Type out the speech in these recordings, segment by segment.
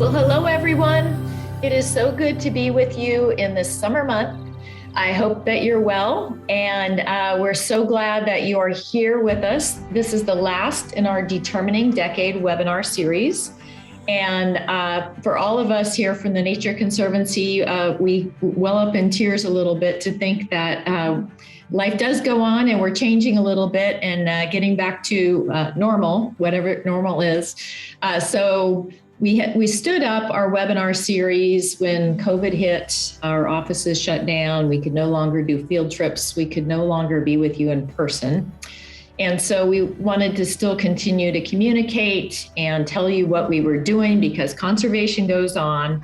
Well, hello, everyone. It is so good to be with you in this summer month. I hope that you're well, and we're so glad that you are here with us. This is the last in our Determining Decade webinar series. And for all of us here from the Nature Conservancy, we well up in tears a little bit to think that life does go on and we're changing a little bit and getting back to normal, whatever normal is. So we stood up our webinar series when COVID hit, our offices shut down, we could no longer do field trips, we could no longer be with you in person. And so we wanted to still continue to communicate and tell you what we were doing because conservation goes on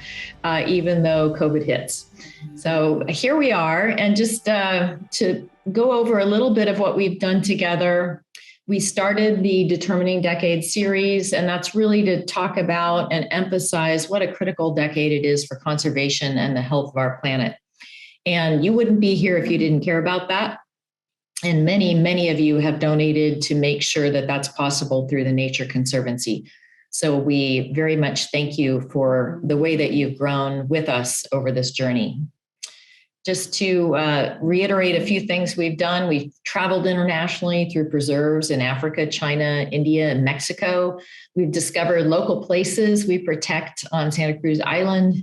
even though COVID hits. So here we are, and just to go over a little bit of what we've done together. We started the Determining Decade series, and that's really to talk about and emphasize what a critical decade it is for conservation and the health of our planet. And you wouldn't be here if you didn't care about that. And many, many of you have donated to make sure that that's possible through the Nature Conservancy. So we very much thank you for the way that you've grown with us over this journey. Just to reiterate a few things we've done, we've traveled internationally through preserves in Africa, China, India, and Mexico. We've discovered local places we protect on Santa Cruz Island,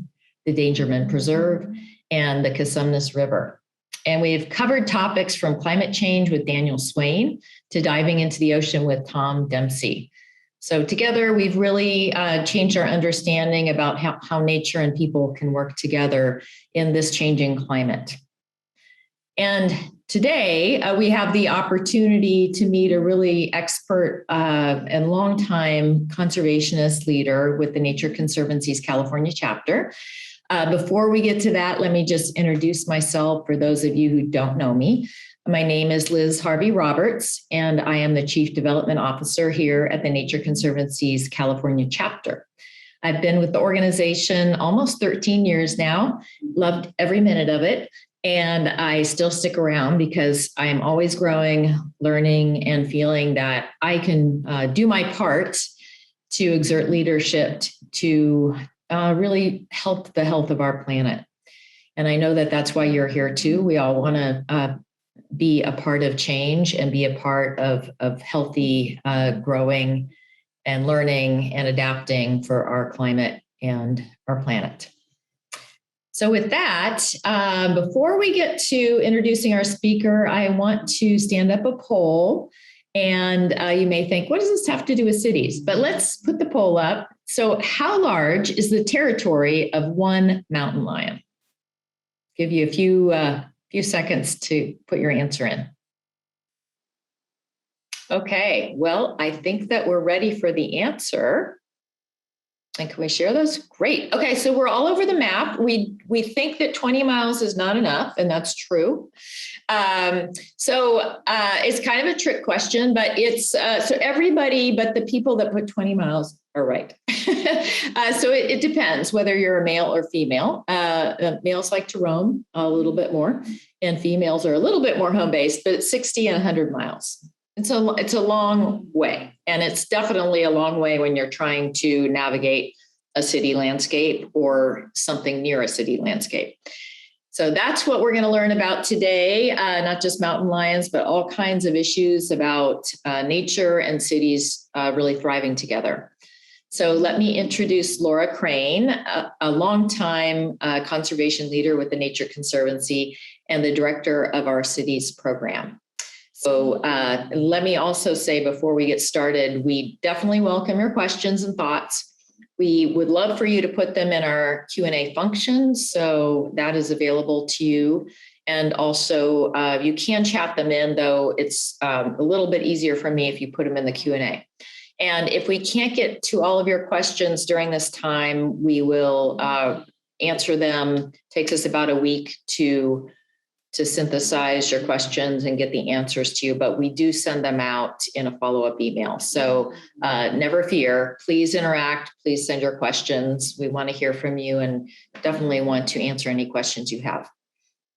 the Dangerman Preserve, and the Cosumnes River. And we've covered topics from climate change with Daniel Swain to diving into the ocean with Tom Dempsey. So together, we've really changed our understanding about how nature and people can work together in this changing climate. And today, we have the opportunity to meet a really expert and longtime conservationist leader with the Nature Conservancy's California chapter. Before we get to that, let me just introduce myself for those of you who don't know me. My name is Liz Harvey Roberts, and I am the Chief Development Officer here at the Nature Conservancy's California chapter. I've been with the organization almost 13 years now, loved every minute of it, and I still stick around because I am always growing, learning, and feeling that I can do my part to exert leadership to really help the health of our planet. And I know that that's why you're here too. We all want to be a part of change and be a part of healthy growing and learning and adapting for our climate and our planet. So with that, before we get to introducing our speaker, I want to stand up a poll. And you may think, what does this have to do with cities? But let's put the poll up. So how large is the territory of one mountain lion? Give you a few seconds to put your answer in. Okay, well, I think that we're ready for the answer. And can we share those? Great. Okay, so we're all over the map. We think that 20 miles is not enough, and that's true. So it's kind of a trick question, but it's so everybody but the people that put 20 miles are right. So it depends whether you're a male or female. Males like to roam a little bit more, and females are a little bit more home-based, but it's 60 and 100 miles. It's a long way, and it's definitely a long way when you're trying to navigate a city landscape or something near a city landscape. So that's what we're going to learn about today, not just mountain lions, but all kinds of issues about nature and cities really thriving together. So let me introduce Laura Crane, a longtime conservation leader with the Nature Conservancy and the director of our cities program. So let me also say before we get started, we definitely welcome your questions and thoughts. We would love for you to put them in our Q&A function, so that is available to you. And also you can chat them in, though it's a little bit easier for me if you put them in the Q&A. And if we can't get to all of your questions during this time, we will answer them. It takes us about a week to synthesize your questions and get the answers to you, but we do send them out in a follow-up email. So never fear, please interact, please send your questions. We want to hear from you and definitely want to answer any questions you have.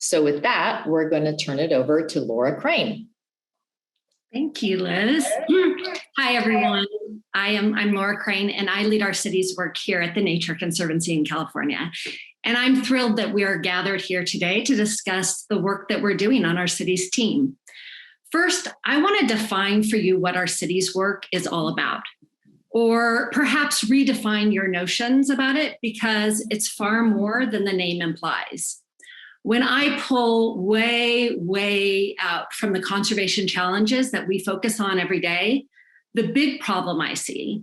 So with that, we're going to turn it over to Laura Crane. Thank you, Liz. Hi, everyone. I'm Laura Crane, and I lead our city's work here at the Nature Conservancy in California. And I'm thrilled that we are gathered here today to discuss the work that we're doing on our city's team. First, I want to define for you what our city's work is all about, or perhaps redefine your notions about it, because it's far more than the name implies. When I pull way out from the conservation challenges that we focus on every day, the big problem I see,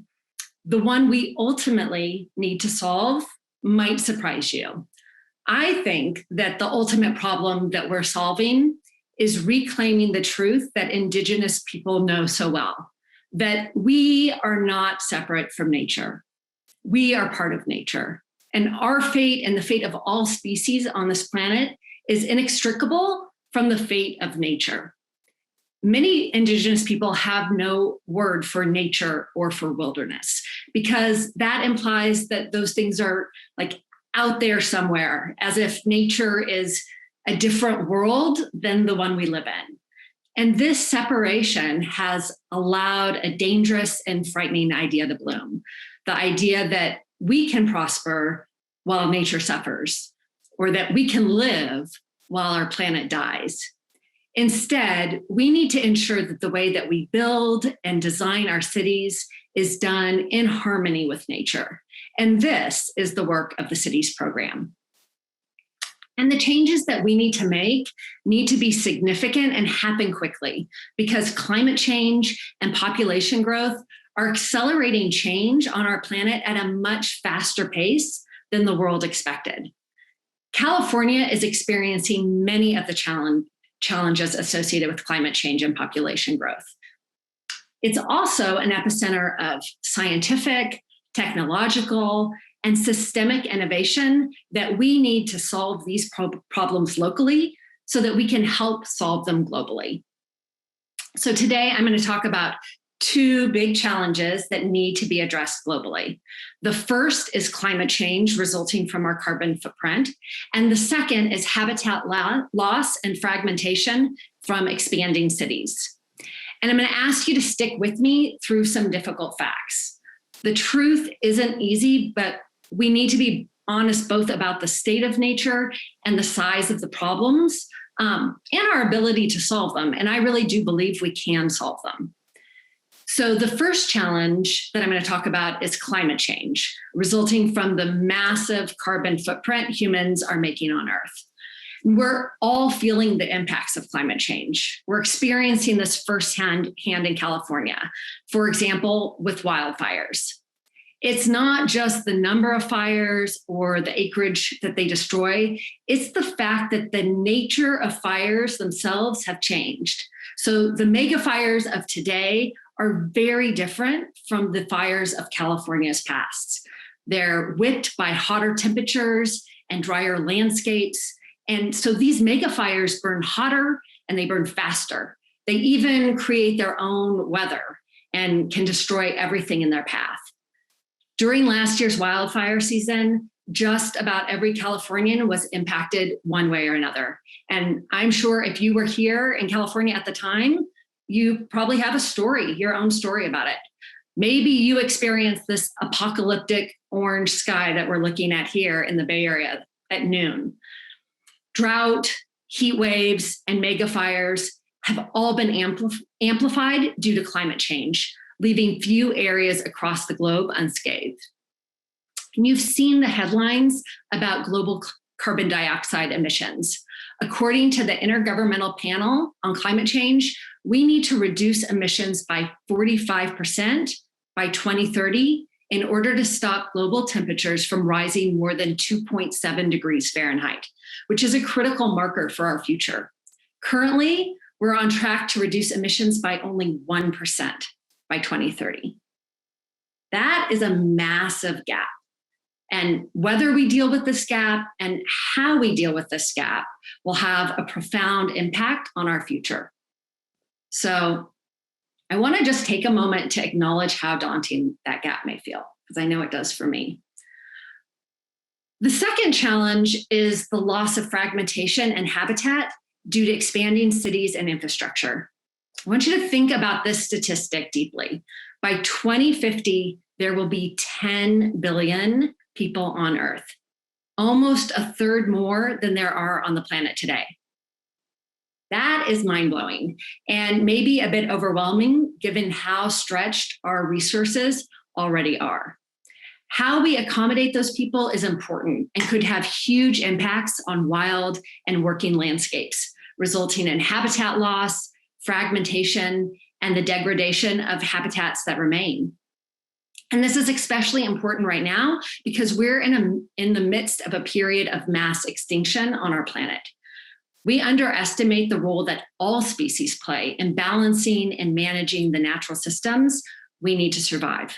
the one we ultimately need to solve, might surprise you. I think that the ultimate problem that we're solving is reclaiming the truth that Indigenous people know so well, that we are not separate from nature. We are part of nature. And our fate and the fate of all species on this planet is inextricable from the fate of nature. Many Indigenous people have no word for nature or for wilderness, because that implies that those things are like out there somewhere, as if nature is a different world than the one we live in. And this separation has allowed a dangerous and frightening idea to bloom. The idea that we can prosper while nature suffers, or that we can live while our planet dies. Instead, we need to ensure that the way that we build and design our cities is done in harmony with nature. And this is the work of the city's program. And the changes that we need to make need to be significant and happen quickly, because climate change and population growth are accelerating change on our planet at a much faster pace than the world expected. California is experiencing many of the challenges associated with climate change and population growth. It's also an epicenter of scientific, technological, and systemic innovation that we need to solve these problems locally so that we can help solve them globally. So today I'm going to talk about two big challenges that need to be addressed globally. The first is climate change resulting from our carbon footprint, and the second is habitat loss and fragmentation from expanding cities. And I'm going to ask you to stick with me through some difficult facts. The truth isn't easy, but we need to be honest both about the state of nature and the size of the problems, and our ability to solve them. And I really do believe we can solve them. So the first challenge that I'm going to talk about is climate change, resulting from the massive carbon footprint humans are making on Earth. We're all feeling the impacts of climate change. We're experiencing this firsthand in California, for example, with wildfires. It's not just the number of fires or the acreage that they destroy. It's the fact that the nature of fires themselves have changed. So the mega fires of today are very different from the fires of California's past. They're whipped by hotter temperatures and drier landscapes. And so these mega fires burn hotter and they burn faster. They even create their own weather and can destroy everything in their path. During last year's wildfire season, just about every Californian was impacted one way or another. And I'm sure if you were here in California at the time, you probably have a story, your own story about it. Maybe you experienced this apocalyptic orange sky that we're looking at here in the Bay Area at noon. Drought, heat waves, and mega fires have all been amplified due to climate change, leaving few areas across the globe unscathed. And you've seen the headlines about global carbon dioxide emissions. According to the Intergovernmental Panel on Climate Change, we need to reduce emissions by 45% by 2030 in order to stop global temperatures from rising more than 2.7 degrees Fahrenheit, which is a critical marker for our future. Currently, we're on track to reduce emissions by only 1% by 2030. That is a massive gap. And whether we deal with this gap and how we deal with this gap will have a profound impact on our future. So I want to just take a moment to acknowledge how daunting that gap may feel, because I know it does for me. The second challenge is the loss of fragmentation and habitat due to expanding cities and infrastructure. I want you to think about this statistic deeply. By 2050, there will be 10 billion people on Earth, almost a third more than there are on the planet today. That is mind-blowing and maybe a bit overwhelming given how stretched our resources already are. How we accommodate those people is important and could have huge impacts on wild and working landscapes, resulting in habitat loss, fragmentation, and the degradation of habitats that remain. And this is especially important right now because we're in the midst of a period of mass extinction on our planet. We underestimate the role that all species play in balancing and managing the natural systems we need to survive.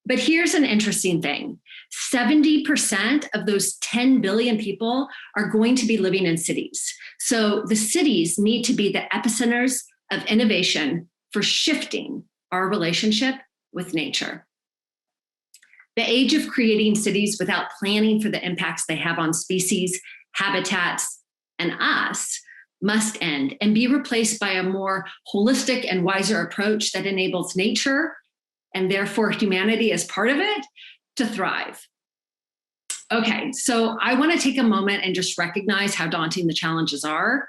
But here's an interesting thing. 70% of those 10 billion people are going to be living in cities. So the cities need to be the epicenters of innovation for shifting our relationship with nature. The age of creating cities without planning for the impacts they have on species, habitats, and us must end and be replaced by a more holistic and wiser approach that enables nature, and therefore humanity as part of it, to thrive. Okay, so I want to take a moment and just recognize how daunting the challenges are.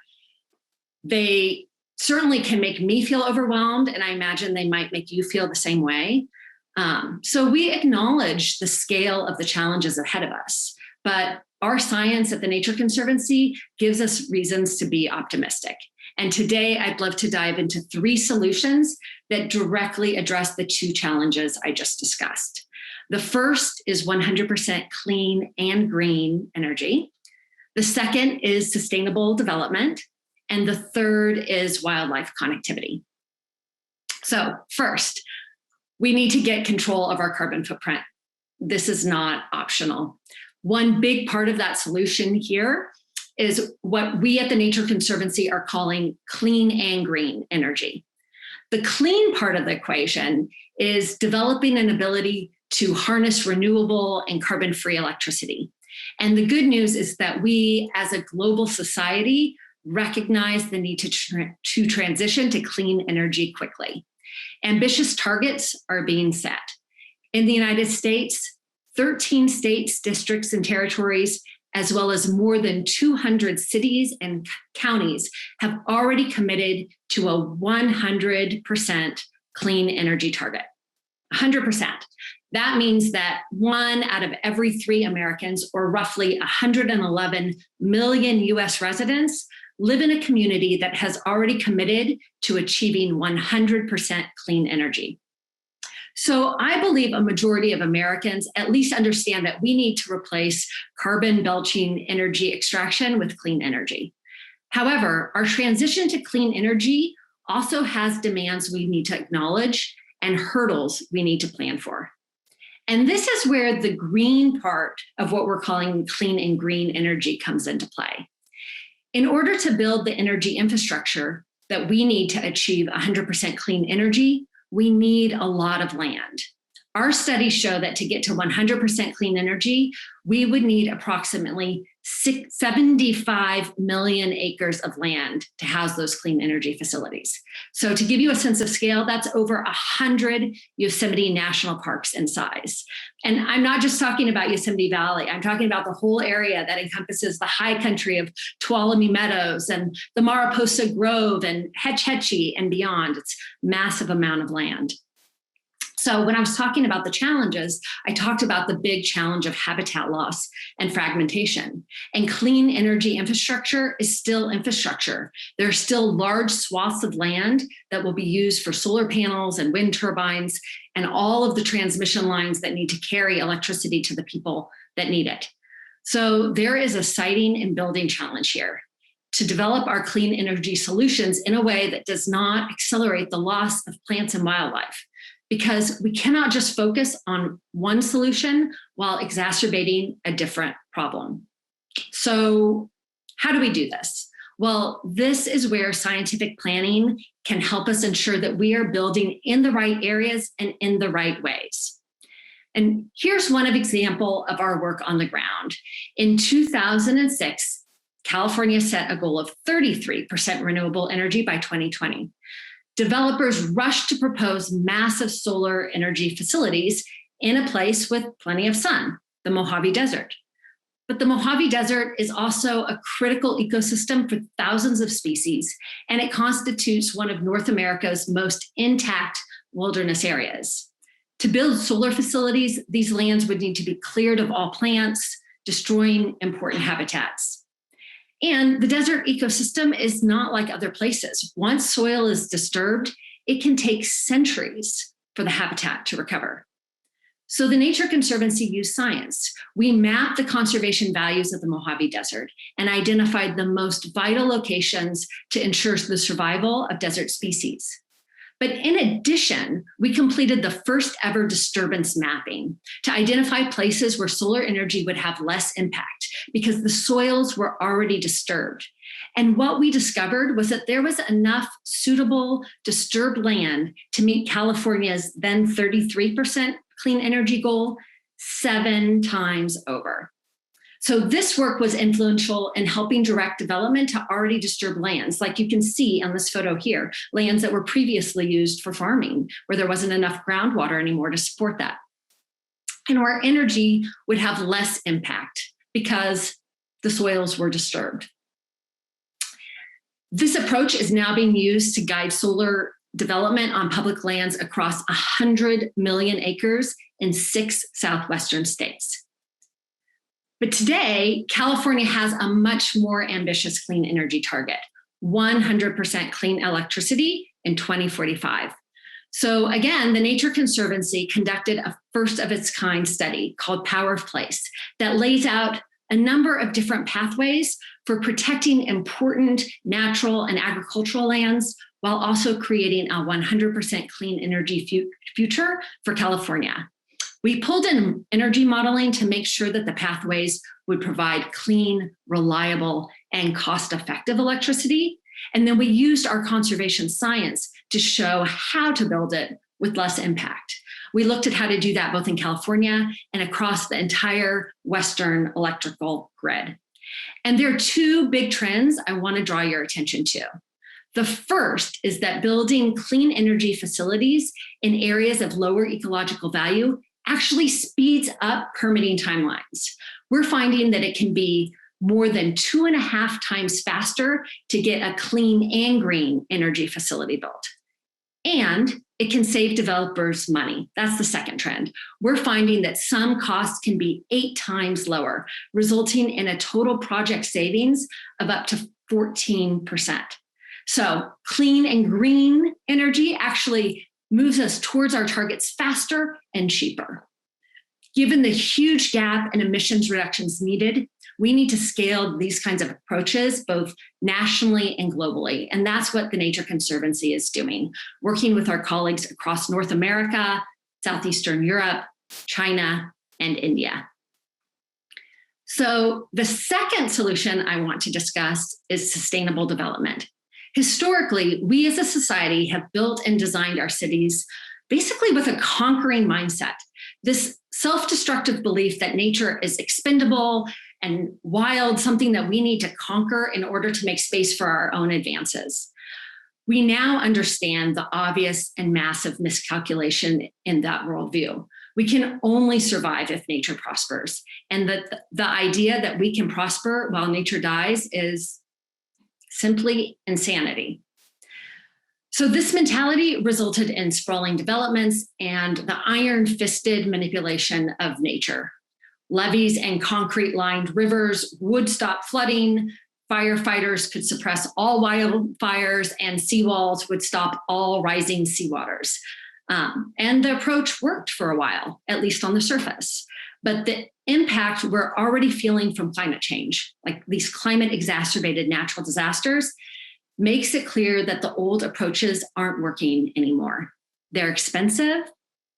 They certainly can make me feel overwhelmed, and I imagine they might make you feel the same way. So we acknowledge the scale of the challenges ahead of us, but our science at the Nature Conservancy gives us reasons to be optimistic. And today I'd love to dive into 3 solutions that directly address the 2 challenges I just discussed. The first is 100% clean and green energy. The second is sustainable development. And the third is wildlife connectivity. So first, we need to get control of our carbon footprint. This is not optional. One big part of that solution here is what we at the Nature Conservancy are calling clean and green energy. The clean part of the equation is developing an ability to harness renewable and carbon-free electricity. And the good news is that we, as a global society, recognize the need to transition to clean energy quickly. Ambitious targets are being set. In the United States, 13 states, districts, and territories, as well as more than 200 cities and counties, have already committed to a 100% clean energy target. 100%. That means that 1 out of every 3 Americans, or roughly 111 million US residents, live in a community that has already committed to achieving 100% clean energy. So I believe a majority of Americans at least understand that we need to replace carbon belching energy extraction with clean energy. However, our transition to clean energy also has demands we need to acknowledge and hurdles we need to plan for. And this is where the green part of what we're calling clean and green energy comes into play. In order to build the energy infrastructure that we need to achieve 100% clean energy, we need a lot of land. Our studies show that to get to 100% clean energy, we would need approximately 75 million acres of land to house those clean energy facilities. So to give you a sense of scale, that's over 100 Yosemite national parks in size. And I'm not just talking about Yosemite Valley, I'm talking about the whole area that encompasses the high country of Tuolumne Meadows and the Mariposa Grove and Hetch Hetchy and beyond. It's a massive amount of land. So when I was talking about the challenges, I talked about the big challenge of habitat loss and fragmentation. And clean energy infrastructure is still infrastructure. There are still large swaths of land that will be used for solar panels and wind turbines and all of the transmission lines that need to carry electricity to the people that need it. So there is a siting and building challenge here to develop our clean energy solutions in a way that does not accelerate the loss of plants and wildlife. Because we cannot just focus on one solution while exacerbating a different problem. So how do we do this? Well, this is where scientific planning can help us ensure that we are building in the right areas and in the right ways. And here's one example of our work on the ground. In 2006, California set a goal of 33% renewable energy by 2020. developers rushed to propose massive solar energy facilities in a place with plenty of sun, the Mojave Desert. But the Mojave Desert is also a critical ecosystem for thousands of species, and it constitutes one of North America's most intact wilderness areas. To build solar facilities, these lands would need to be cleared of all plants, destroying important habitats. And the desert ecosystem is not like other places. Once soil is disturbed, it can take centuries for the habitat to recover. So the Nature Conservancy used science. We mapped the conservation values of the Mojave Desert and identified the most vital locations to ensure the survival of desert species. But in addition, we completed the first ever disturbance mapping to identify places where solar energy would have less impact because the soils were already disturbed. And what we discovered was that there was enough suitable disturbed land to meet California's then 33% clean energy goal 7 times over. So this work was influential in helping direct development to already disturbed lands, like you can see on this photo here, lands that were previously used for farming, where there wasn't enough groundwater anymore to support that. And where energy would have less impact because the soils were disturbed. This approach is now being used to guide solar development on public lands across 100 million acres in 6 southwestern states. But today, California has a much more ambitious clean energy target, 100% clean electricity in 2045. So again, the Nature Conservancy conducted a first of its kind study called Power of Place that lays out a number of different pathways for protecting important natural and agricultural lands while also creating a 100% clean energy future for California. We pulled in energy modeling to make sure that the pathways would provide clean, reliable, and cost-effective electricity. And then we used our conservation science to show how to build it with less impact. We looked at how to do that both in California and across the entire Western electrical grid. And there are 2 big trends I want to draw your attention to. The first is that building clean energy facilities in areas of lower ecological value actually speeds up permitting timelines. We're finding that it can be more than 2.5 times faster to get a clean and green energy facility built. And it can save developers money. That's the second trend. We're finding that some costs can be 8 times lower, resulting in a total project savings of up to 14%. So clean and green energy actually moves us towards our targets faster and cheaper. Given the huge gap in emissions reductions needed, we need to scale these kinds of approaches both nationally and globally. And that's what the Nature Conservancy is doing, working with our colleagues across North America, Southeastern Europe, China, and India. So the second solution I want to discuss is sustainable development. Historically, we as a society have built and designed our cities basically with a conquering mindset, this self-destructive belief that nature is expendable and wild, something that we need to conquer in order to make space for our own advances. We now understand the obvious and massive miscalculation in that worldview. We can only survive if nature prospers. And the idea that we can prosper while nature dies is simply insanity. So this mentality resulted in sprawling developments and the iron-fisted manipulation of nature. Levees and concrete-lined rivers would stop flooding, firefighters could suppress all wildfires, and seawalls would stop all rising seawaters. And the approach worked for a while, at least on the surface. But the impact we're already feeling from climate change, like these climate-exacerbated natural disasters, makes it clear that the old approaches aren't working anymore. They're expensive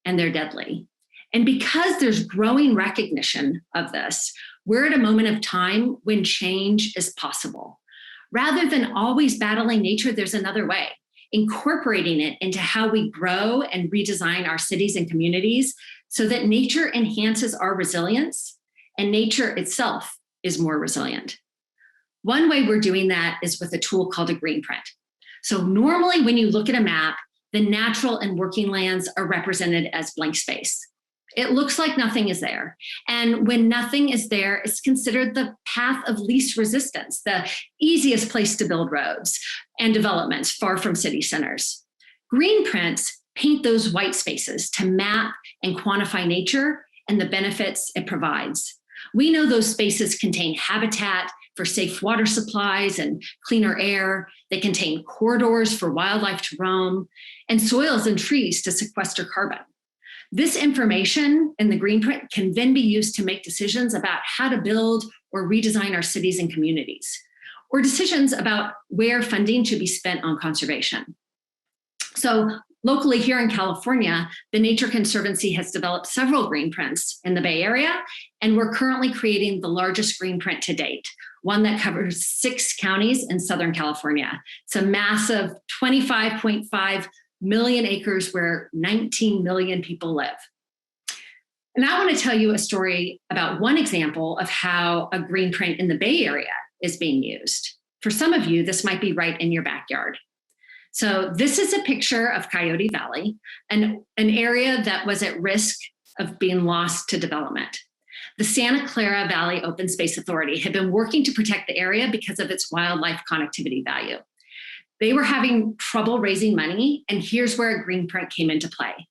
and they're deadly. And because there's growing recognition of this, we're at a moment of time when change is possible. Rather than always battling nature, there's another way, incorporating it into how we grow and redesign our cities and communities so that nature enhances our resilience and nature itself is more resilient. One way we're doing that is with a tool called a green print. So normally when you look at a map, the natural and working lands are represented as blank space. It looks like nothing is there. And when nothing is there, it's considered the path of least resistance, the easiest place to build roads and developments far from city centers. Green prints paint those white spaces to map and quantify nature and the benefits it provides. We know those spaces contain habitat for safe water supplies and cleaner air. They contain corridors for wildlife to roam and soils and trees to sequester carbon. This information in the green print can then be used to make decisions about how to build or redesign our cities and communities, or decisions about where funding should be spent on conservation. So locally here in California, the Nature Conservancy has developed several green prints in the Bay Area, and we're currently creating the largest green print to date, one that covers 6 counties in Southern California. It's a massive 25.5 million acres where 19 million people live. And I want to tell you a story about one example of how a green print in the Bay Area is being used. For some of you, this might be right in your backyard. So this is a picture of Coyote Valley, an area that was at risk of being lost to development. The Santa Clara Valley Open Space Authority had been working to protect the area because of its wildlife connectivity value. They were having trouble raising money, and here's where a green print came into play.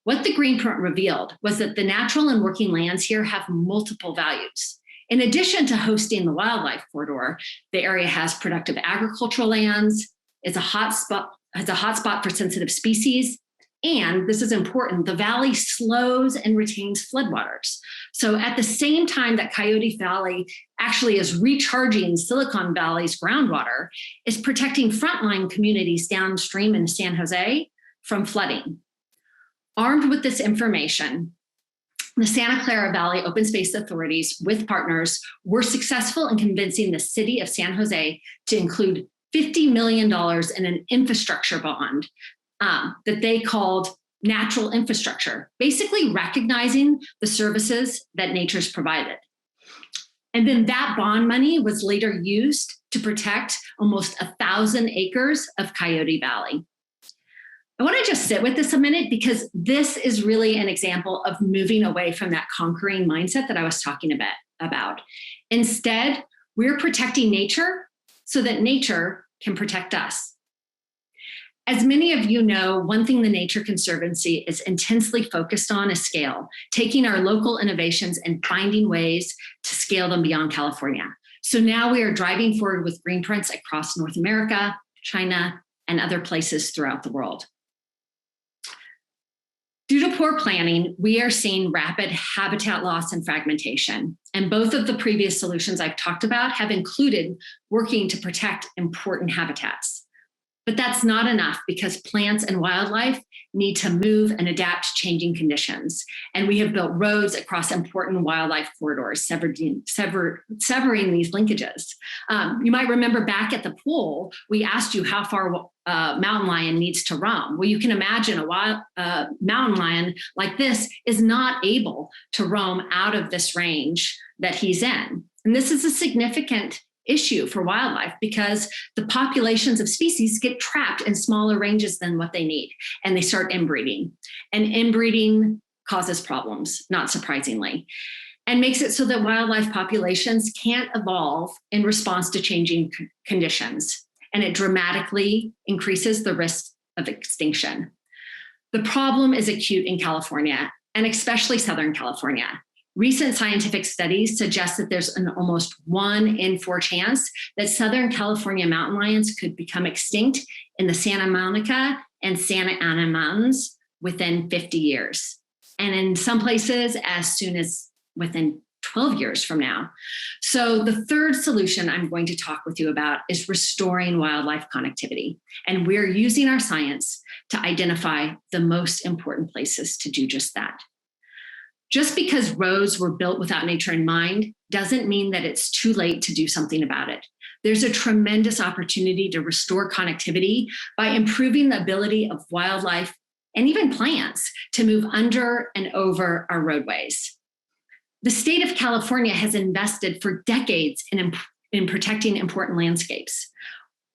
What the green print revealed was that the natural and working lands here have multiple values. In addition to hosting the wildlife corridor, the area has productive agricultural lands, has a hotspot for sensitive species, and this is important, the valley slows and retains floodwaters. So at the same time that Coyote Valley actually is recharging Silicon Valley's groundwater, is protecting frontline communities downstream in San Jose from flooding. Armed with this information, the Santa Clara Valley Open Space Authorities with partners were successful in convincing the city of San Jose to include $50 million in an infrastructure bond that they called natural infrastructure, basically recognizing the services that nature's provided. And then that bond money was later used to protect almost 1,000 acres of Coyote Valley. I want to just sit with this a minute because this is really an example of moving away from that conquering mindset that I was talking about. Instead, we're protecting nature so that nature can protect us. As many of you know, one thing the Nature Conservancy is intensely focused on is scale, taking our local innovations and finding ways to scale them beyond California. So now we are driving forward with green prints across North America, China, and other places throughout the world. Due to poor planning, we are seeing rapid habitat loss and fragmentation. And both of the previous solutions I've talked about have included working to protect important habitats. But that's not enough because plants and wildlife need to move and adapt to changing conditions. And we have built roads across important wildlife corridors, severing these linkages. You might remember back at the pool, we asked you how far a mountain lion needs to roam. Well, you can imagine a mountain lion like this is not able to roam out of this range that he's in. And this is a significant issue for wildlife because the populations of species get trapped in smaller ranges than what they need, and they start inbreeding. And inbreeding causes problems, not surprisingly, and makes it so that wildlife populations can't evolve in response to changing conditions, and it dramatically increases the risk of extinction. The problem is acute in California, and especially Southern California. Recent scientific studies suggest that there's an almost 1 in 4 chance that Southern California mountain lions could become extinct in the Santa Monica and Santa Ana Mountains within 50 years. And in some places, as soon as within 12 years from now. So the third solution I'm going to talk with you about is restoring wildlife connectivity. And we're using our science to identify the most important places to do just that. Just because roads were built without nature in mind doesn't mean that it's too late to do something about it. There's a tremendous opportunity to restore connectivity by improving the ability of wildlife and even plants to move under and over our roadways. The state of California has invested for decades in protecting important landscapes.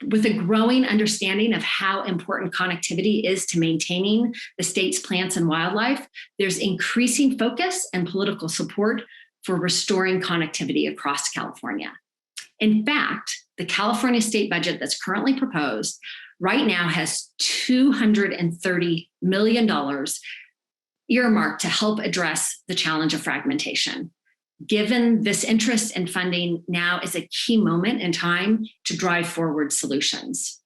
With a growing understanding of how important connectivity is to maintaining the state's plants and wildlife, there's increasing focus and political support for restoring connectivity across California. In fact, the California state budget that's currently proposed right now has $230 million earmarked to help address the challenge of fragmentation. Given this interest and funding, now is a key moment in time to drive forward solutions.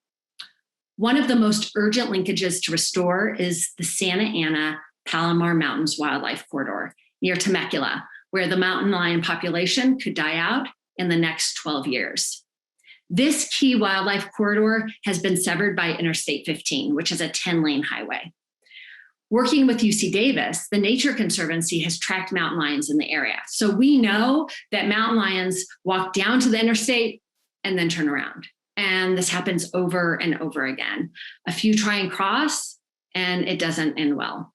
One of the most urgent linkages to restore is the Santa Ana Palomar Mountains Wildlife Corridor near Temecula, where the mountain lion population could die out in the next 12 years. This key wildlife corridor has been severed by Interstate 15, which is a 10-lane highway. Working with UC Davis, the Nature Conservancy has tracked mountain lions in the area. So we know that mountain lions walk down to the interstate and then turn around. And this happens over and over again. A few try and cross, and it doesn't end well.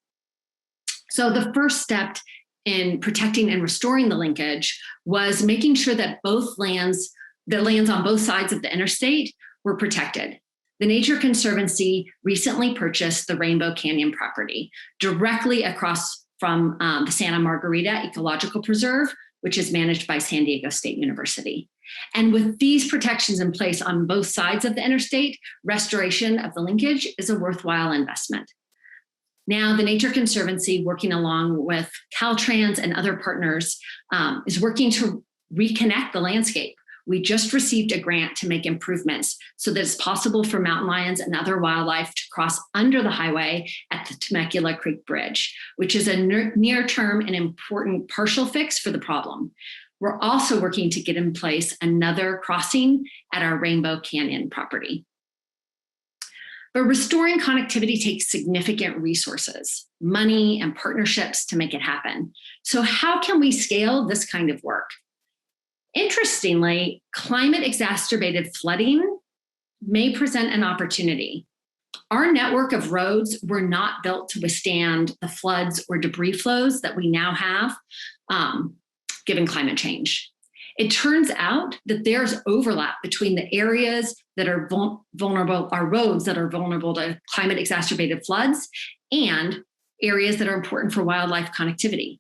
So the first step in protecting and restoring the linkage was making sure that the lands on both sides of the interstate were protected. The Nature Conservancy recently purchased the Rainbow Canyon property directly across from the Santa Margarita Ecological Preserve, which is managed by San Diego State University. And with these protections in place on both sides of the interstate, restoration of the linkage is a worthwhile investment. Now, the Nature Conservancy, working along with Caltrans and other partners, is working to reconnect the landscape. We just received a grant to make improvements so that it's possible for mountain lions and other wildlife to cross under the highway at the Temecula Creek Bridge, which is a near-term and important partial fix for the problem. We're also working to get in place another crossing at our Rainbow Canyon property. But restoring connectivity takes significant resources, money, and partnerships to make it happen. So how can we scale this kind of work? Interestingly, climate-exacerbated flooding may present an opportunity. Our network of roads were not built to withstand the floods or debris flows that we now have, given climate change. It turns out that there's overlap between the areas that are vulnerable, our roads that are vulnerable to climate-exacerbated floods, and areas that are important for wildlife connectivity.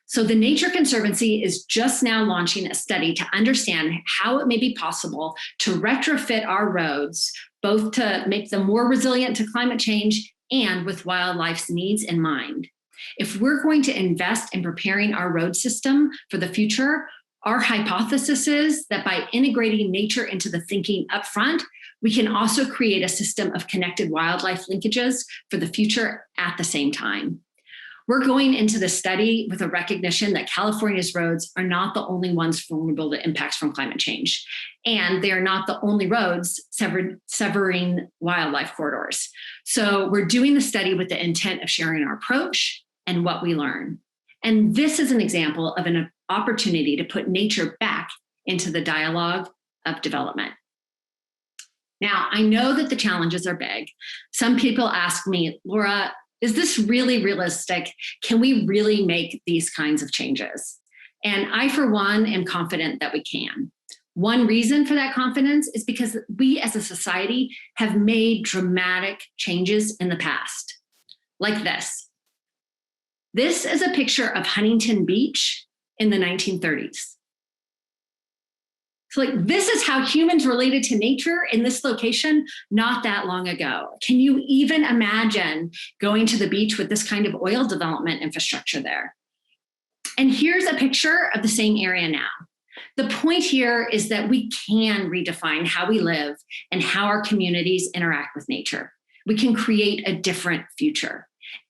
So the Nature Conservancy is just now launching a study to understand how it may be possible to retrofit our roads, both to make them more resilient to climate change and with wildlife's needs in mind. If we're going to invest in preparing our road system for the future, our hypothesis is that by integrating nature into the thinking upfront, we can also create a system of connected wildlife linkages for the future at the same time. We're going into the study with a recognition that California's roads are not the only ones vulnerable to impacts from climate change, and they are not the only roads severing wildlife corridors. So we're doing the study with the intent of sharing our approach and what we learn. And this is an example of an opportunity to put nature back into the dialogue of development. Now, I know that the challenges are big. Some people ask me, Laura, is this really realistic? Can we really make these kinds of changes? And I, for one, am confident that we can. One reason for that confidence is because we as a society have made dramatic changes in the past, like this. This is a picture of Huntington Beach in the 1930s. So this is how humans related to nature in this location not that long ago. Can you even imagine going to the beach with this kind of oil development infrastructure there? And here's a picture of the same area now. The point here is that we can redefine how we live and how our communities interact with nature. We can create a different future.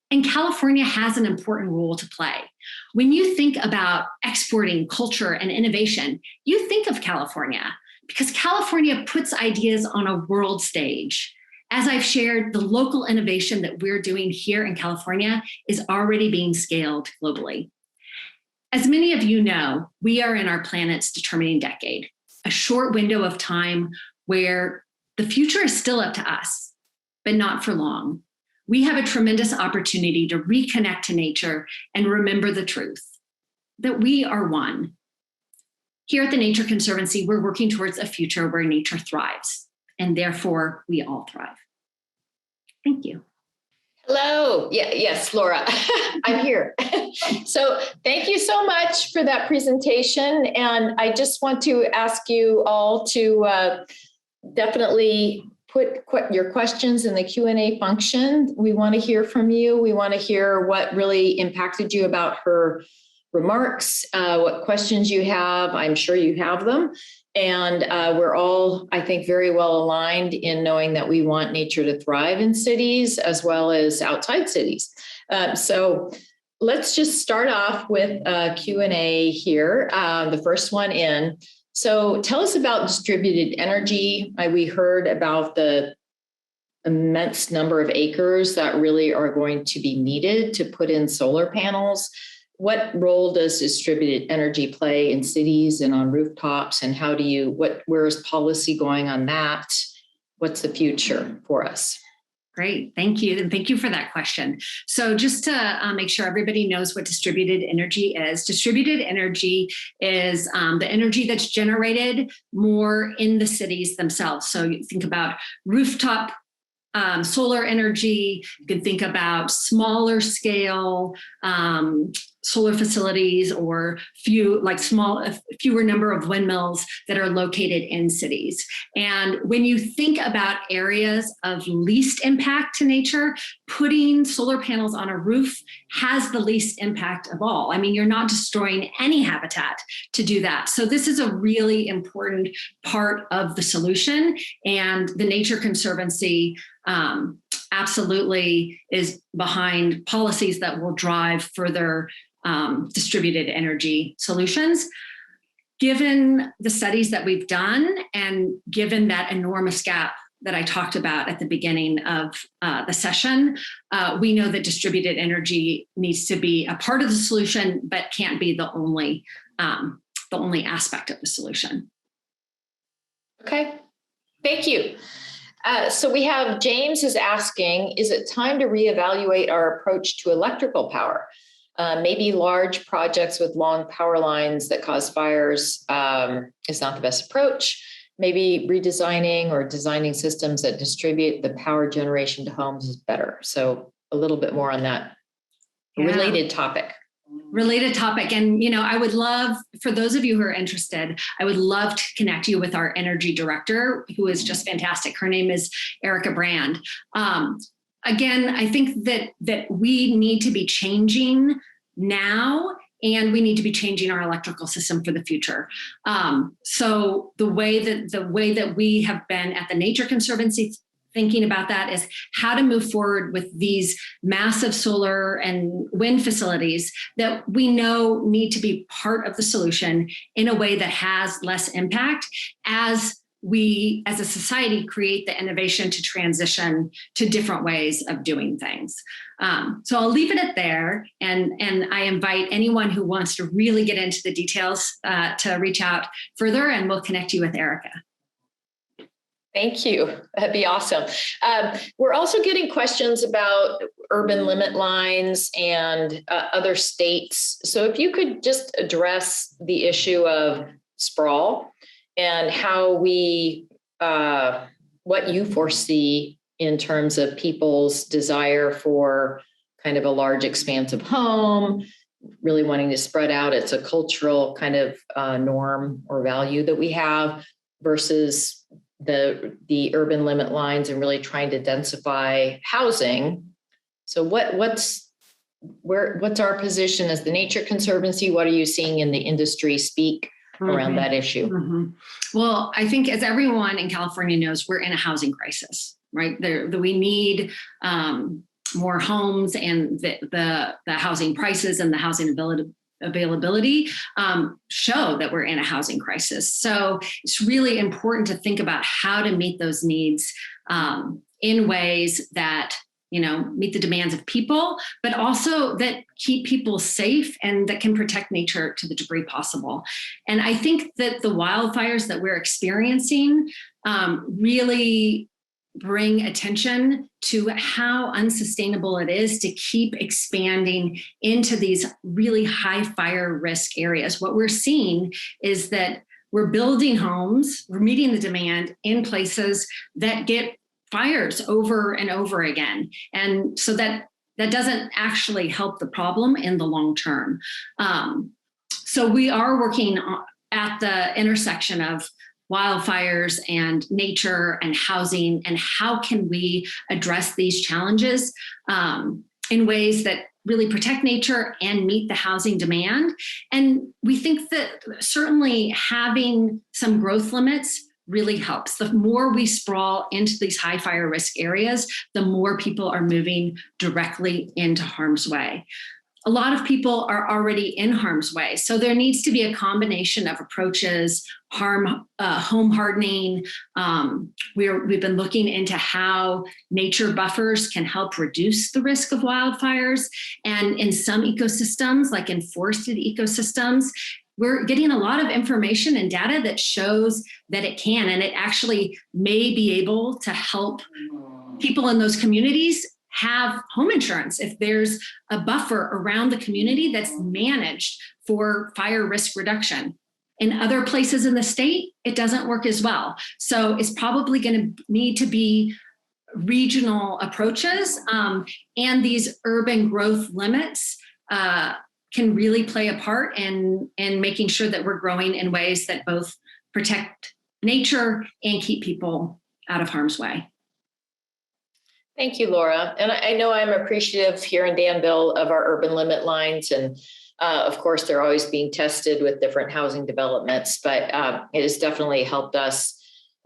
And California has an important role to play. When you think about exporting culture and innovation, you think of California because California puts ideas on a world stage. As I've shared, the local innovation that we're doing here in California is already being scaled globally. As many of you know, we are in our planet's determining decade, a short window of time where the future is still up to us, but not for long. We have a tremendous opportunity to reconnect to nature and remember the truth, that we are one. Here at the Nature Conservancy, we're working towards a future where nature thrives. and therefore we all thrive. Thank you. Hello. Yes, Laura, I'm here. So thank you so much for that presentation. And I just want to ask you all to definitely put your questions in the Q&A function. We want to hear from you. We want to hear what really impacted you about her remarks, what questions you have. I'm sure you have them. And we're all, I think, very well aligned in knowing that we want nature to thrive in cities as well as outside cities. So let's just start off with a Q&A here, the first one in. So tell us about distributed energy. We heard about the immense number of acres that really are going to be needed to put in solar panels. What role does distributed energy play in cities and on rooftops? And where is policy going on that? What's the future for us? Great, thank you. And thank you for that question. So just to make sure everybody knows what distributed energy is. Distributed energy is the energy that's generated more in the cities themselves. So you think about rooftop solar energy, you can think about smaller scale solar facilities or fewer number of windmills that are located in cities. And when you think about areas of least impact to nature, putting solar panels on a roof has the least impact of all. I mean, you're not destroying any habitat to do that. So this is a really important part of the solution, and the Nature Conservancy absolutely is behind policies that will drive further distributed energy solutions. Given the studies that we've done and given that enormous gap that I talked about at the beginning of the session, we know that distributed energy needs to be a part of the solution, but can't be the only aspect of the solution. Okay, thank you. So we have James is asking, is it time to reevaluate our approach to electrical power? Maybe large projects with long power lines that cause fires is not the best approach. Maybe redesigning or designing systems that distribute the power generation to homes is better. So a little bit more on that related topic. And, I would love, for those of you who are interested, I would love to connect you with our energy director, who is just fantastic. Her name is Erica Brand. Again, I think that we need to be changing now, and we need to be changing our electrical system for the future. So the way that we have been at the Nature Conservancy thinking about that is how to move forward with these massive solar and wind facilities that we know need to be part of the solution in a way that has less impact as we as a society create the innovation to transition to different ways of doing things. So I'll leave it at there, and I invite anyone who wants to really get into the details to reach out further, and we'll connect you with Erica. Thank you. That'd be awesome. We're also getting questions about urban limit lines and other states. So if you could just address the issue of sprawl and how what you foresee in terms of people's desire for kind of a large expansive home, really wanting to spread out. It's a cultural kind of norm or value that we have versus the urban limit lines and really trying to densify housing. So what's our position as the Nature Conservancy? What are you seeing in the industry speak around that issue? Mm-hmm. Well, I think as everyone in California knows, we're in a housing crisis, right? We need more homes, and the housing prices and the housing availability show that we're in a housing crisis. So it's really important to think about how to meet those needs in ways that meet the demands of people, but also that keep people safe and that can protect nature to the degree possible. And I think that the wildfires that we're experiencing really bring attention to how unsustainable it is to keep expanding into these really high fire risk areas. What we're seeing is that we're building homes, we're meeting the demand in places that get fires over and over again. And so that doesn't actually help the problem in the long term. So we are working at the intersection of wildfires and nature and housing, and how can we address these challenges in ways that really protect nature and meet the housing demand. And we think that certainly having some growth limits really helps. The more we sprawl into these high fire risk areas, the more people are moving directly into harm's way. A lot of people are already in harm's way. So there needs to be a combination of approaches, home hardening. We've been looking into how nature buffers can help reduce the risk of wildfires. And in some ecosystems, like in forested ecosystems, we're getting a lot of information and data that shows that it can, and it actually may be able to help people in those communities have home insurance if there's a buffer around the community that's managed for fire risk reduction. In other places in the state, it doesn't work as well. So it's probably going to need to be regional approaches, and these urban growth limits can really play a part in making sure that we're growing in ways that both protect nature and keep people out of harm's way. Thank you, Laura. And I know I'm appreciative here in Danville of our urban limit lines. And of course, they're always being tested with different housing developments, but it has definitely helped us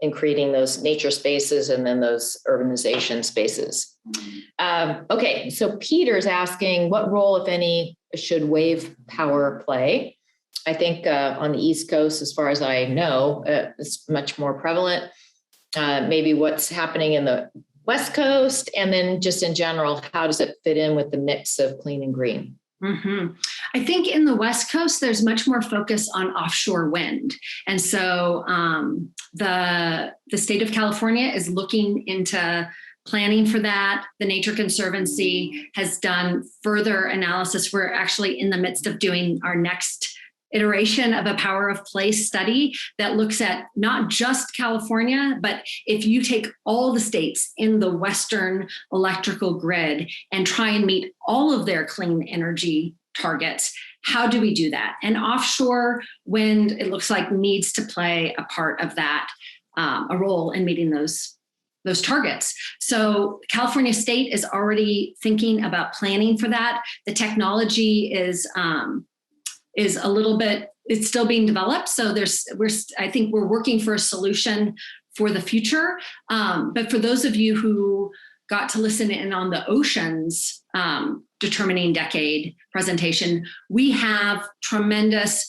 in creating those nature spaces and then those urbanization spaces. Okay, so Peter's asking, what role, if any, should wave power play? I think on the East Coast, as far as I know, it's much more prevalent. Maybe what's happening in the West Coast, and then just in general, how does it fit in with the mix of clean and green? Mm-hmm. I think in the West Coast, there's much more focus on offshore wind. And so the state of California is looking into planning for that. The Nature Conservancy has done further analysis. We're actually in the midst of doing our next iteration of a power of place study that looks at not just California, but if you take all the states in the Western electrical grid and try and meet all of their clean energy targets, how do we do that? And offshore wind, it looks like, needs to play a part of that, a role in meeting those targets. So California State is already thinking about planning for that. The technology is a little bit, it's still being developed. So I think we're working for a solution for the future. But for those of you who got to listen in on the oceans determining decade presentation, we have tremendous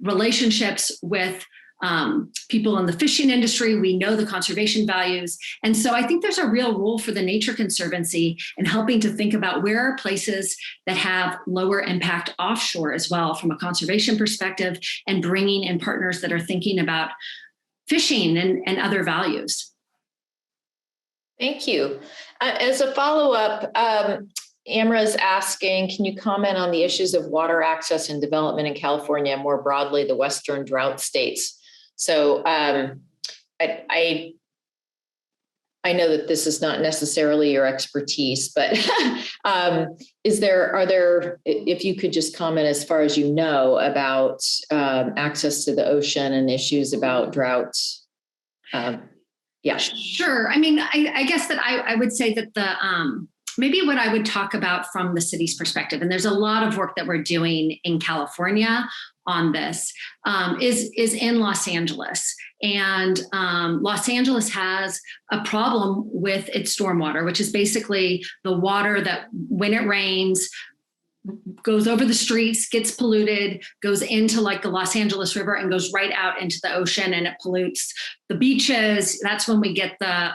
relationships with people in the fishing industry. We know the conservation values. And so I think there's a real role for the Nature Conservancy in helping to think about where are places that have lower impact offshore as well from a conservation perspective, and bringing in partners that are thinking about fishing and other values. Thank you. As a follow-up, Amra's asking, can you comment on the issues of water access and development in California, and more broadly, the Western drought states? So I know that this is not necessarily your expertise, but if you could just comment as far as you know about access to the ocean and issues about droughts. Yeah. Sure. I mean, I guess that I would say that maybe what I would talk about from the city's perspective, and there's a lot of work that we're doing in California on this, is in Los Angeles. And Los Angeles has a problem with its stormwater, which is basically the water that when it rains, goes over the streets, gets polluted, goes into like the Los Angeles River and goes right out into the ocean, and it pollutes the beaches. That's when we get the,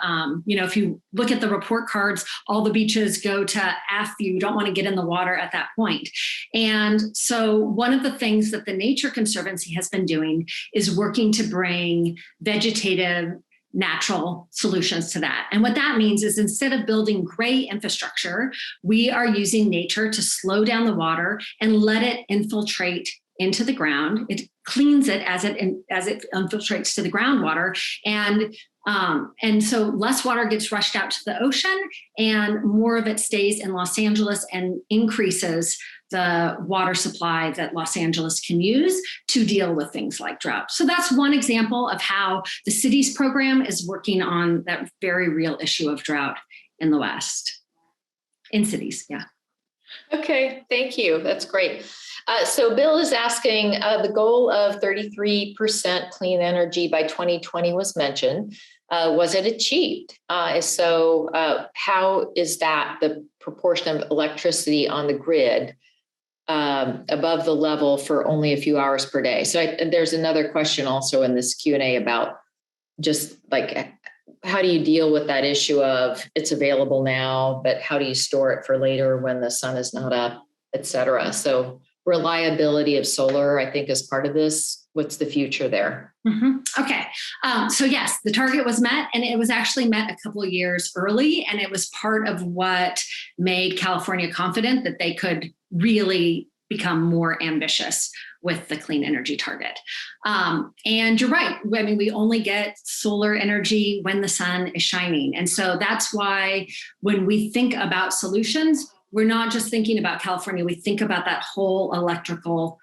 if you look at the report cards, all the beaches go to F, you don't want to get in the water at that point. And so one of the things that the Nature Conservancy has been doing is working to bring vegetative natural solutions to that. And what that means is instead of building gray infrastructure, we are using nature to slow down the water and let it infiltrate into the ground. cleans it as it infiltrates to the groundwater, and so less water gets rushed out to the ocean, and more of it stays in Los Angeles and increases the water supply that Los Angeles can use to deal with things like drought. So that's one example of how the city's program is working on that very real issue of drought in the West, in cities. Yeah. Okay, thank you. That's great. So Bill is asking, the goal of 33% clean energy by 2020 was mentioned. Was it achieved? So how is that the proportion of electricity on the grid above the level for only a few hours per day? So there's another question also in this Q&A about just like, how do you deal with that issue of it's available now, but how do you store it for later when the sun is not up, et cetera? So reliability of solar, I think, is part of this. What's the future there? Mm-hmm. Okay. So yes, the target was met, and it was actually met a couple of years early. And it was part of what made California confident that they could really become more ambitious with the clean energy target. And you're right. I mean, we only get solar energy when the sun is shining. And so that's why when we think about solutions, we're not just thinking about California, we think about that whole electrical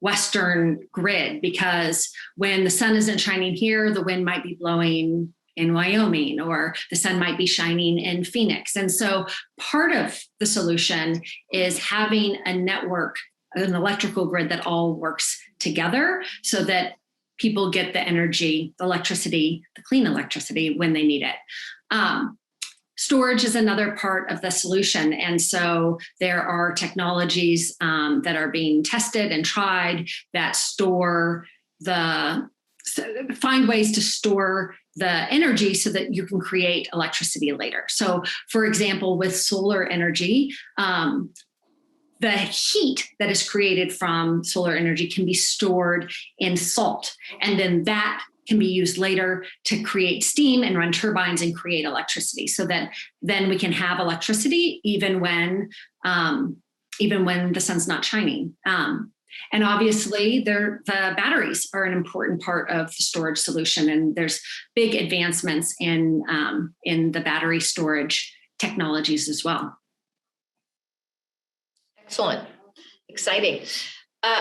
Western grid, because when the sun isn't shining here, the wind might be blowing in Wyoming, or the sun might be shining in Phoenix. And so part of the solution is having a network, an electrical grid that all works together so that people get the energy, the electricity, the clean electricity when they need it. Storage is another part of the solution. And so there are technologies that are being tested and tried that find ways to store the energy so that you can create electricity later. So for example, with solar energy, the heat that is created from solar energy can be stored in salt. And then that can be used later to create steam and run turbines and create electricity, so that then we can have electricity even when the sun's not shining. And obviously the batteries are an important part of the storage solution. And there's big advancements in the battery storage technologies as well. Excellent. Exciting.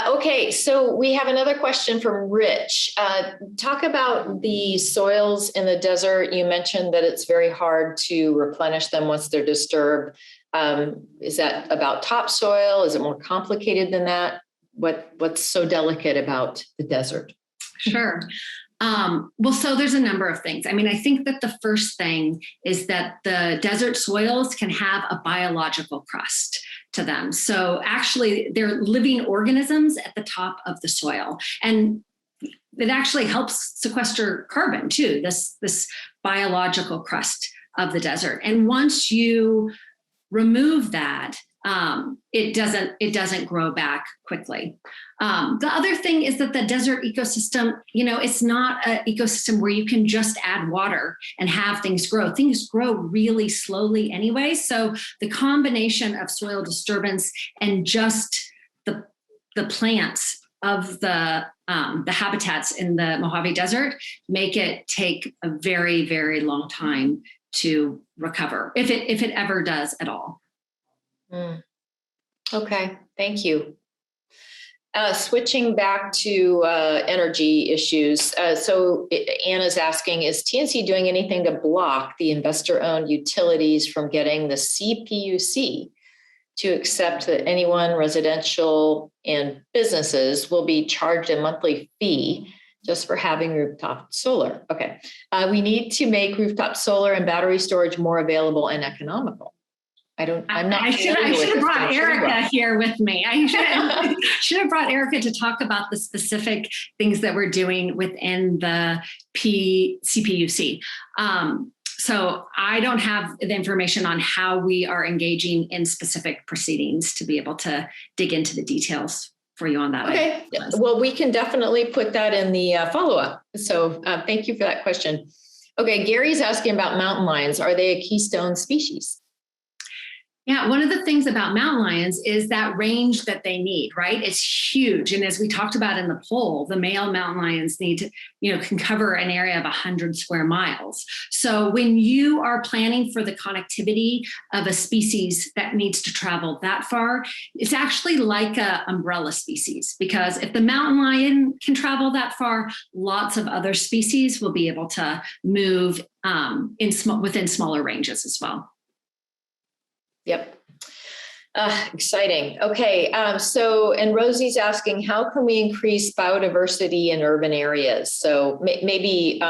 Okay, so we have another question from Rich. Talk about the soils in the desert. You mentioned that it's very hard to replenish them once they're disturbed. Is that about topsoil? Is it more complicated than that? What's so delicate about the desert? Sure. Well, so there's a number of things. I mean, I think that the first thing is that the desert soils can have a biological crust to them. So actually, they're living organisms at the top of the soil. And it actually helps sequester carbon too, this biological crust of the desert. And once you remove that, it doesn't grow back quickly. The other thing is that the desert ecosystem, it's not an ecosystem where you can just add water and have things grow. Things grow really slowly anyway. So the combination of soil disturbance and just the plants of the habitats in the Mojave Desert make it take a very, very long time to recover, if it ever does at all. Okay, thank you. Switching back to energy issues. So Anna's asking, is TNC doing anything to block the investor-owned utilities from getting the CPUC to accept that anyone, residential and businesses, will be charged a monthly fee just for having rooftop solar? Okay. We need to make rooftop solar and battery storage more available and economical. I should have brought Erica here with me. I should have brought Erica to talk about the specific things that we're doing within the CPUC. So I don't have the information on how we are engaging in specific proceedings to be able to dig into the details for you on that. Okay. Well, we can definitely put that in the follow-up. So thank you for that question. Okay. Gary's asking about mountain lions. Are they a keystone species? Yeah, one of the things about mountain lions is that range that they need, right? It's huge. And as we talked about in the poll, the male mountain lions need to, can cover an area of 100 square miles. So when you are planning for the connectivity of a species that needs to travel that far, it's actually like an umbrella species, because if the mountain lion can travel that far, lots of other species will be able to move within smaller ranges as well. Yep. Exciting. Okay. And Rosie's asking, how can we increase biodiversity in urban areas? So maybe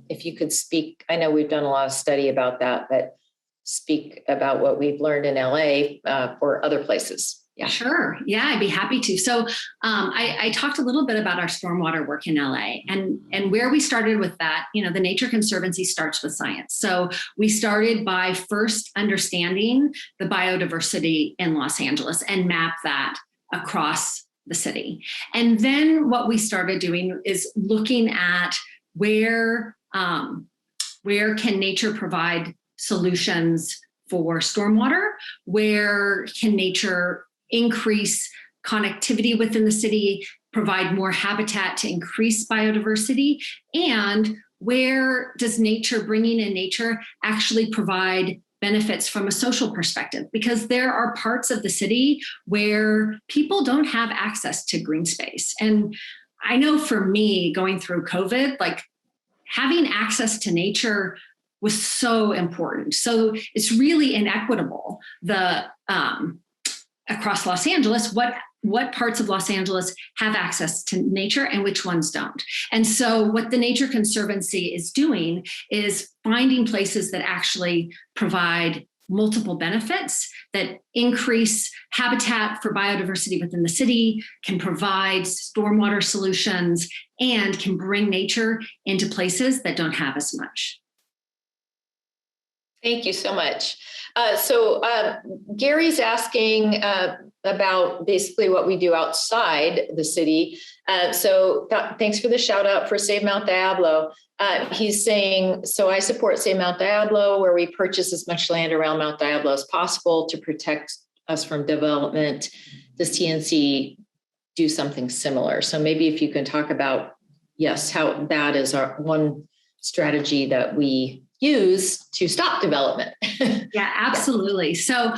if you could speak, I know we've done a lot of study about that, but speak about what we've learned in LA or other places. Yeah. Sure. Yeah, I'd be happy to. So I talked a little bit about our stormwater work in LA, and where we started with that, the Nature Conservancy starts with science. So we started by first understanding the biodiversity in Los Angeles and map that across the city. And then what we started doing is looking at where can nature provide solutions for stormwater, where can nature increase connectivity within the city, provide more habitat to increase biodiversity, and where does bringing in nature actually provide benefits from a social perspective? Because there are parts of the city where people don't have access to green space. And I know for me, going through COVID, like having access to nature was so important. So it's really inequitable. Across Los Angeles, what parts of Los Angeles have access to nature and which ones don't. And so what the Nature Conservancy is doing is finding places that actually provide multiple benefits, that increase habitat for biodiversity within the city, can provide stormwater solutions, and can bring nature into places that don't have as much. Thank you so much. Gary's asking about basically what we do outside the city. Thanks for the shout out for Save Mount Diablo. He's saying, so I support Save Mount Diablo, where we purchase as much land around Mount Diablo as possible to protect us from development. Does TNC do something similar? So maybe if you can talk about, yes, how that is our one strategy that we use to stop development. Yeah, absolutely. So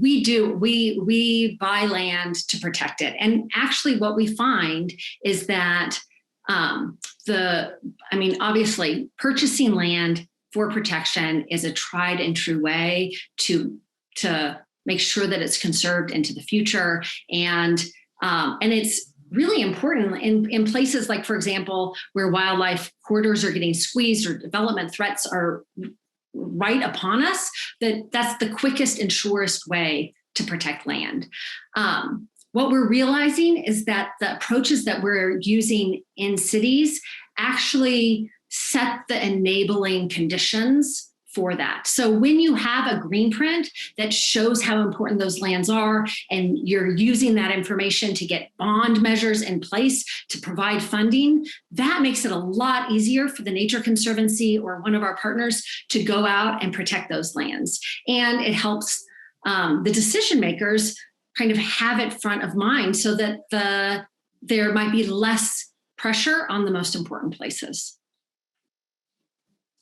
we buy land to protect it. And actually what we find is that obviously purchasing land for protection is a tried and true way to make sure that it's conserved into the future. And it's really important in places like, for example, where wildlife corridors are getting squeezed or development threats are right upon us, that's the quickest and surest way to protect land. What we're realizing is that the approaches that we're using in cities actually set the enabling conditions for that. So when you have a green print that shows how important those lands are, and you're using that information to get bond measures in place to provide funding, that makes it a lot easier for the Nature Conservancy or one of our partners to go out and protect those lands. And it helps the decision makers kind of have it front of mind so that there might be less pressure on the most important places.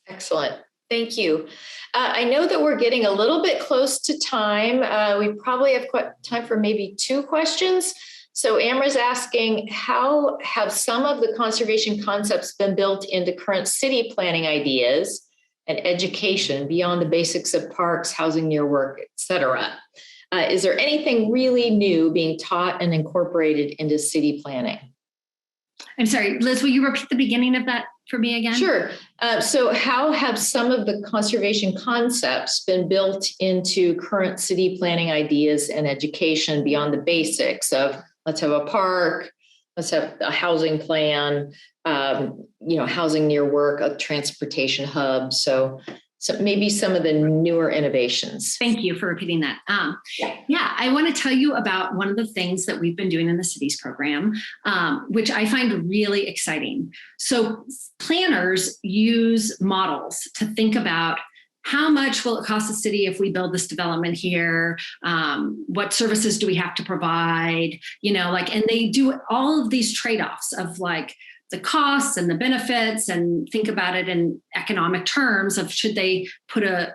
Excellent. Thank you. I know that we're getting a little bit close to time. We probably have time for maybe 2 questions. So Amra's asking, how have some of the conservation concepts been built into current city planning ideas and education beyond the basics of parks, housing near work, et cetera? Is there anything really new being taught and incorporated into city planning? I'm sorry, Liz, will you repeat the beginning of that for me again? Sure. So how have some of the conservation concepts been built into current city planning ideas and education beyond the basics of let's have a park, let's have a housing plan, housing near work, a transportation hub. So maybe some of the newer innovations. Thank you for repeating that. I want to tell you about one of the things that we've been doing in the Cities program, which I find really exciting. So planners use models to think about how much will it cost the city if we build this development here? What services do we have to provide? And they do all of these trade-offs of like the costs and the benefits, and think about it in economic terms of should they put a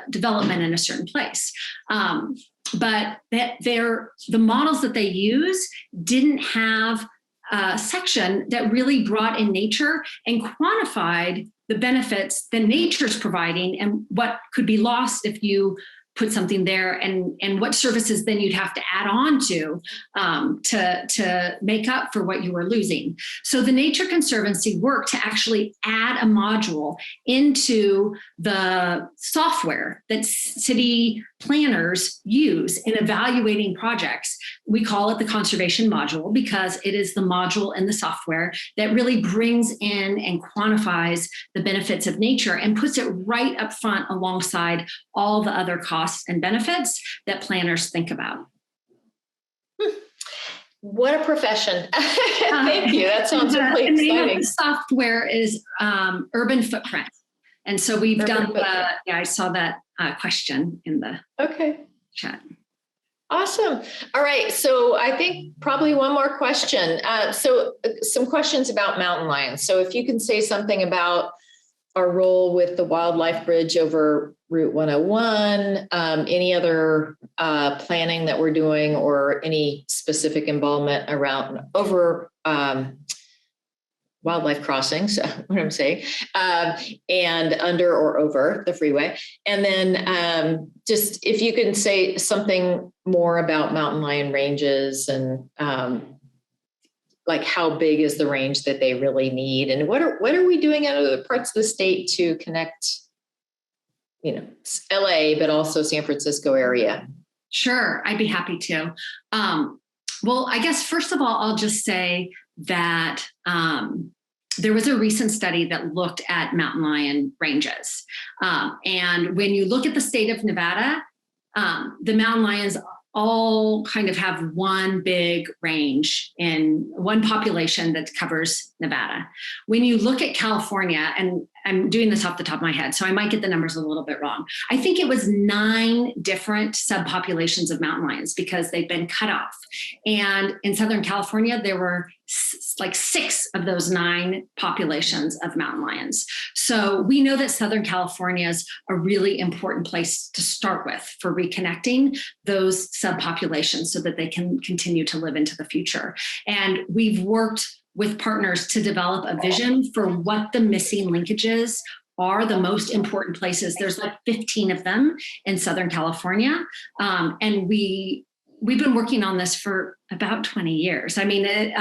development in a certain place. But the models that they use didn't have a section that really brought in nature and quantified the benefits that nature's providing and what could be lost if you put something there, and what services then you'd have to add on to make up for what you were losing. So the Nature Conservancy worked to actually add a module into the software that city planners use in evaluating projects. We call it the conservation module because it is the module in the software that really brings in and quantifies the benefits of nature and puts it right up front alongside all the other costs and benefits that planners think about. What a profession. Thank you. That sounds really exciting. The name of the software is Urban Footprint. And so we've done, I saw that question in the chat. Awesome. All right. So I think probably one more question. So some questions about mountain lions. So if you can say something about our role with the wildlife bridge over Route 101, any other planning that we're doing, or any specific involvement around over wildlife crossings, what I'm saying, and under or over the freeway. And then just if you can say something more about mountain lion ranges and like how big is the range that they really need, and what are we doing out of the parts of the state to connect, LA, but also San Francisco area? Sure, I'd be happy to. Well, I guess first of all, I'll just say that there was a recent study that looked at mountain lion ranges. And when you look at the state of Nevada, the mountain lions all kind of have one big range in one population that covers Nevada. When you look at California, and I'm doing this off the top of my head, so I might get the numbers a little bit wrong. I think it was 9 different subpopulations of mountain lions because they've been cut off. And in Southern California, there were like 6 of those 9 populations of mountain lions. So we know that Southern California is a really important place to start with for reconnecting those subpopulations so that they can continue to live into the future. And we've worked with partners to develop a vision for what the missing linkages are, the most important places. There's like 15 of them in Southern California. And we've been working on this for about 20 years. I mean,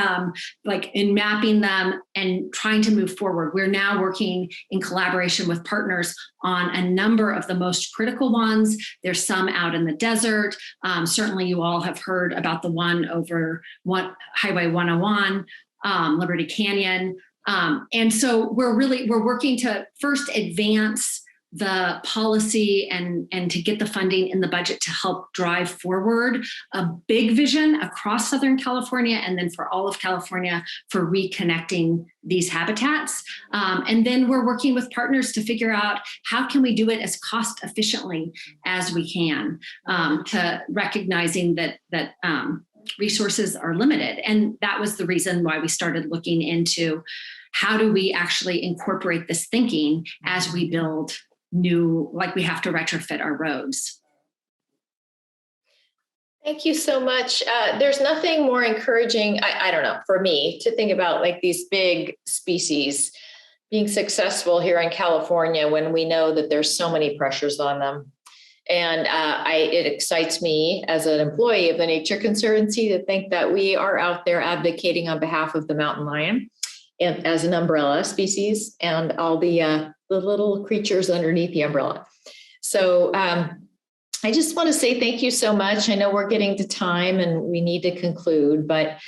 like in mapping them and trying to move forward. We're now working in collaboration with partners on a number of the most critical ones. There's some out in the desert. Certainly you all have heard about the one over Highway 101, Liberty Canyon. And so we're working to first advance the policy and to get the funding in the budget to help drive forward a big vision across Southern California and then for all of California for reconnecting these habitats. And then we're working with partners to figure out how can we do it as cost efficiently as we can, to recognizing that resources are limited. And that was the reason why we started looking into how do we actually incorporate this thinking as we build new, like we have to retrofit our roads. Thank you so much. There's nothing more encouraging, I don't know, for me to think about like these big species being successful here in California when we know that there's so many pressures on them. And it excites me as an employee of the Nature Conservancy to think that we are out there advocating on behalf of the mountain lion and as an umbrella species and all the little creatures underneath the umbrella. So I just want to say thank you so much. I know we're getting to time and we need to conclude, but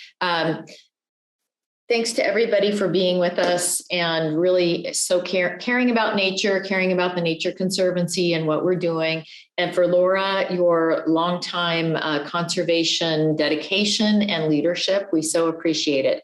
thanks to everybody for being with us and really so caring about nature, caring about the Nature Conservancy and what we're doing. And for Laura, your longtime conservation dedication and leadership, we so appreciate it.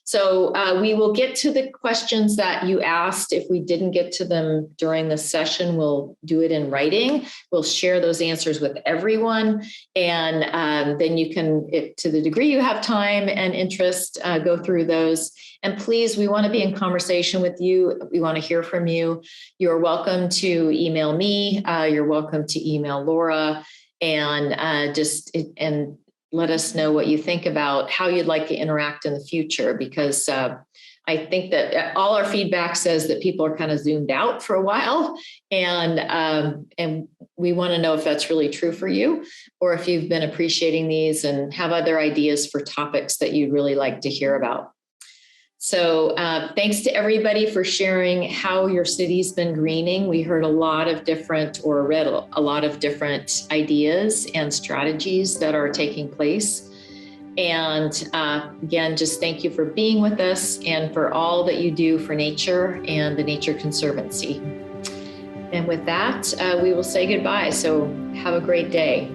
So we will get to the questions that you asked. If we didn't get to them during the session, we'll do it in writing. We'll share those answers with everyone. And then you can, to the degree you have time and interest, go through those. And please, we want to be in conversation with you. We want to hear from you. You're welcome to email me. You're welcome to email Laura, and and let us know what you think about how you'd like to interact in the future, because I think that all our feedback says that people are kind of zoomed out for a while, and we want to know if that's really true for you, or if you've been appreciating these and have other ideas for topics that you'd really like to hear about. So thanks to everybody for sharing how your city's been greening. We heard a lot of different, or read a lot of different ideas and strategies that are taking place. And again, just thank you for being with us and for all that you do for nature and the Nature Conservancy. And with that, we will say goodbye. So have a great day.